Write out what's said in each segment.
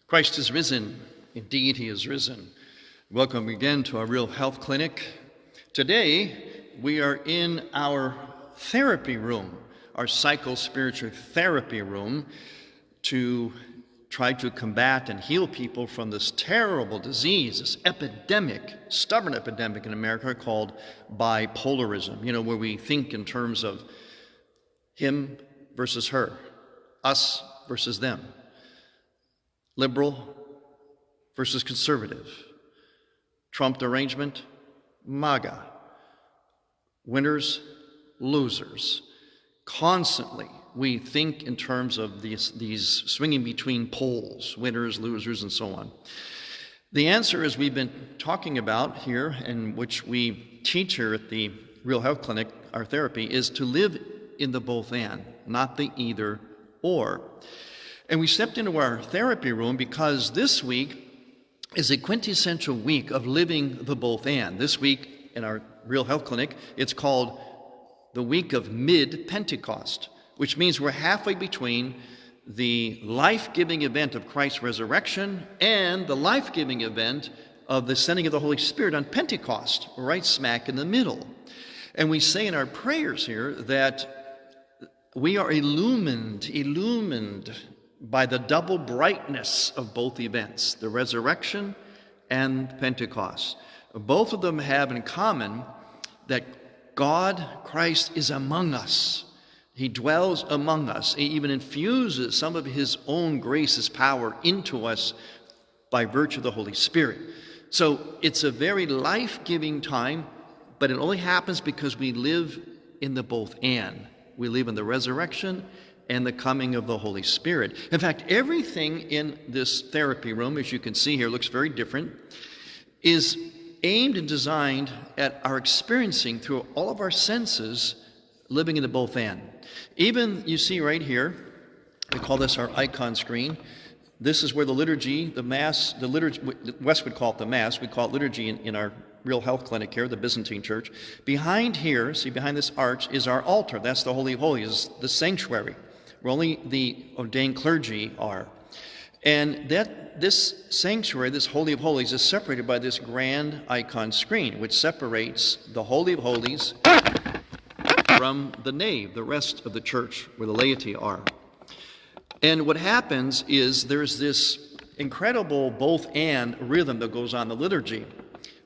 Christ is risen. Indeed, he is risen. Welcome again to our Real Health Clinic. Today, we are in our therapy room, our psycho-spiritual therapy room, to try to combat and heal people from this terrible disease, this epidemic, stubborn epidemic in America called bipolarism, where we think in terms of him versus her, us versus them, liberal versus conservative, Trump derangement, MAGA, winners, losers. Constantly, we think in terms of these swinging between poles, winners, losers, and so on. The answer, as we've been talking about here, and which we teach here at the Real Health Clinic, our therapy, is to live in the both and, not the either or. And we stepped into our therapy room because this week is a quintessential week of living the both and. This week in our Real Health Clinic, it's called the week of mid-Pentecost, which means we're halfway between the life-giving event of Christ's resurrection and the life-giving event of the sending of the Holy Spirit on Pentecost, right smack in the middle. And we say in our prayers here that we are illumined by the double brightness of both events, the resurrection and Pentecost. Both of them have in common that God, Christ, is among us. He dwells among us. He even infuses some of his own grace, his power into us by virtue of the Holy Spirit. So it's a very life-giving time, but it only happens because we live in the both and. We live in the resurrection and the coming of the Holy Spirit. In fact, everything in this therapy room, as you can see here, looks very different, is aimed and designed at our experiencing through all of our senses, living in the both and. Even, you see right here, we call this our icon screen. This is where the liturgy, the Mass, the liturgy, West would call it the Mass, we call it liturgy in our Real Health Clinic here, the Byzantine Church. Behind here, see behind this arch, is our altar. That's the Holy of Holies, the sanctuary, where only the ordained clergy are. And this sanctuary, this Holy of Holies, is separated by this grand icon screen, which separates the Holy of Holies from the nave, the rest of the church where the laity are. And what happens is there's this incredible both and rhythm that goes on in the liturgy.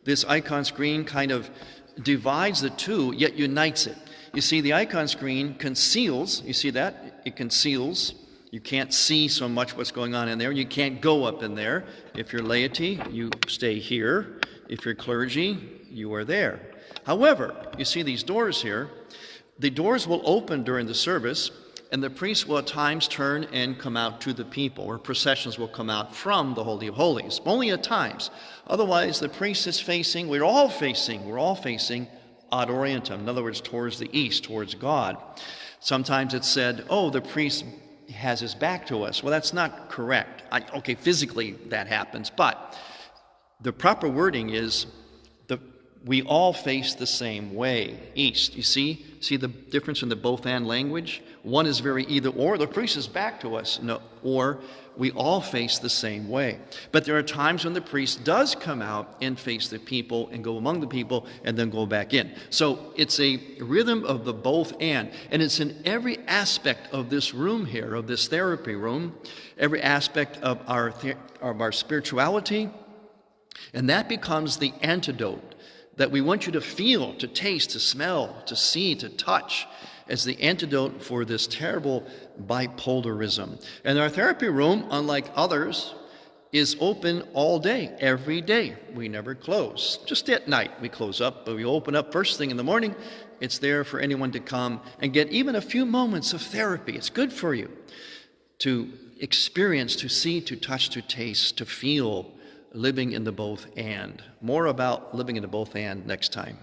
This icon screen kind of divides the two, yet unites it. You see, the icon screen conceals, you see that? It conceals. You can't see so much what's going on in there. You can't go up in there. If you're laity, you stay here. If you're clergy, you are there. However, you see these doors here. The doors will open during the service, and the priest will at times turn and come out to the people, or processions will come out from the Holy of Holies, only at times. Otherwise, the priest is facing, we're all facing ad orientem, in other words, towards the east, towards God. Sometimes it's said, oh, the priest has his back to us. Well, that's not correct. Okay, physically that happens, but the proper wording is we all face the same way, east. You see the difference in the both and language? One is very either or, the priest is back to us, no, or we all face the same way. But there are times when the priest does come out and face the people and go among the people and then go back in. So it's a rhythm of the both and it's in every aspect of this room here, of this therapy room, every aspect of our spirituality, and that becomes the antidote that we want you to feel, to taste, to smell, to see, to touch, as the antidote for this terrible bipolarism. And our therapy room, unlike others, is open all day, every day. We never close. Just at night we close up, but we open up first thing in the morning. It's there for anyone to come and get even a few moments of therapy. It's good for you to experience, to see, to touch, to taste, to feel, living in the both and. More about living in the both and next time.